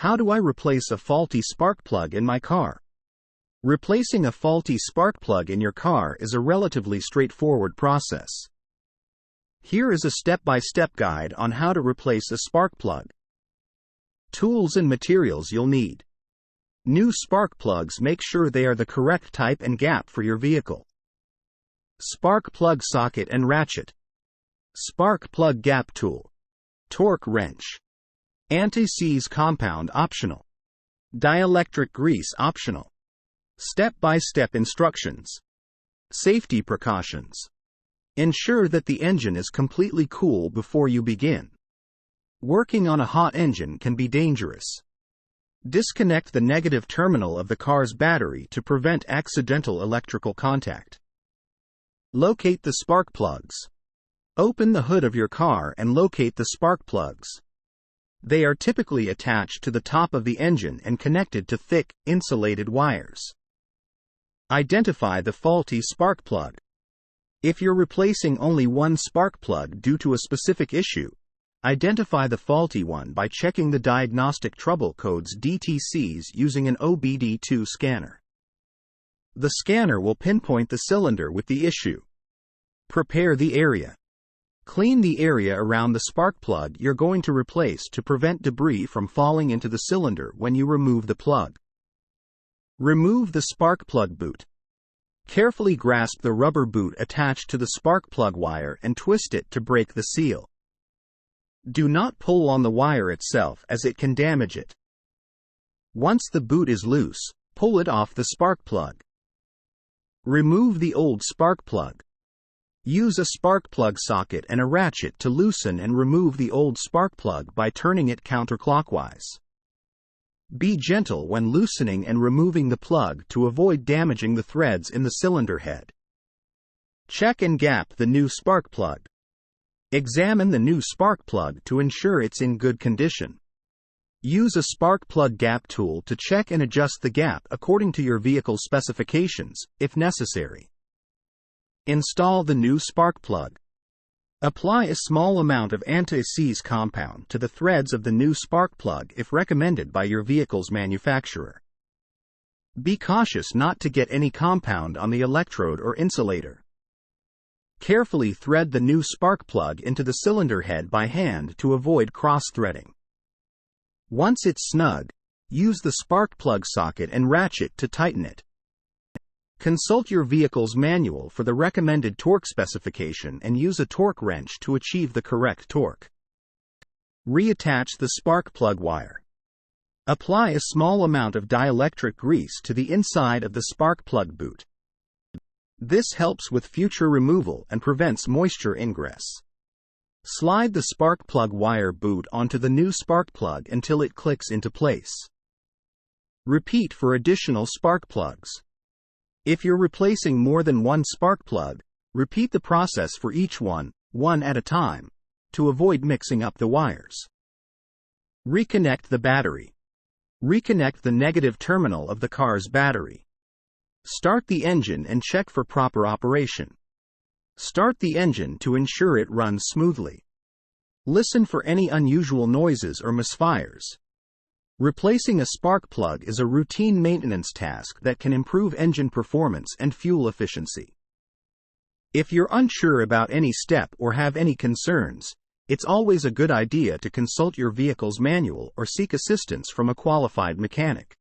How do I replace a faulty spark plug in my car? Replacing a faulty spark plug in your car is a relatively straightforward process. Here is a step-by-step guide on how to replace a spark plug. Tools and materials you'll need. New spark plugs, make sure they are the correct type and gap for your vehicle. Spark plug socket and ratchet. Spark plug gap tool. Torque wrench. Anti-seize compound optional. Dielectric grease optional. Step-by-step instructions. Safety precautions. Ensure that the engine is completely cool before you begin. Working on a hot engine can be dangerous. Disconnect the negative terminal of the car's battery to prevent accidental electrical contact. Locate the spark plugs. Open the hood of your car and locate the spark plugs. They are typically attached to the top of the engine and connected to thick, insulated wires. Identify the faulty spark plug. If you're replacing only one spark plug due to a specific issue, identify the faulty one by checking the diagnostic trouble codes DTCs using an OBD2 scanner. The scanner will pinpoint the cylinder with the issue. Prepare the area. Clean the area around the spark plug you're going to replace to prevent debris from falling into the cylinder when you remove the plug. Remove the spark plug boot. Carefully grasp the rubber boot attached to the spark plug wire and twist it to break the seal. Do not pull on the wire itself as it can damage it. Once the boot is loose, pull it off the spark plug. Remove the old spark plug. Use a spark plug socket and a ratchet to loosen and remove the old spark plug by turning it counterclockwise. Be gentle when loosening and removing the plug to avoid damaging the threads in the cylinder head. Check and gap the new spark plug. Examine the new spark plug to ensure it's in good condition. Use a spark plug gap tool to check and adjust the gap according to your vehicle specifications, if necessary. Install the new spark plug. Apply a small amount of anti-seize compound to the threads of the new spark plug if recommended by your vehicle's manufacturer. Be cautious not to get any compound on the electrode or insulator. Carefully thread the new spark plug into the cylinder head by hand to avoid cross-threading. Once it's snug, use the spark plug socket and ratchet to tighten it. Consult your vehicle's manual for the recommended torque specification and use a torque wrench to achieve the correct torque. Reattach the spark plug wire. Apply a small amount of dielectric grease to the inside of the spark plug boot. This helps with future removal and prevents moisture ingress. Slide the spark plug wire boot onto the new spark plug until it clicks into place. Repeat for additional spark plugs. If you're replacing more than one spark plug, repeat the process for each one at a time, to avoid mixing up the wires. Reconnect the battery. Reconnect the negative terminal of the car's battery. Start the engine and check for proper operation. Start the engine to ensure it runs smoothly. Listen for any unusual noises or misfires. Replacing a spark plug is a routine maintenance task that can improve engine performance and fuel efficiency. If you're unsure about any step or have any concerns, it's always a good idea to consult your vehicle's manual or seek assistance from a qualified mechanic.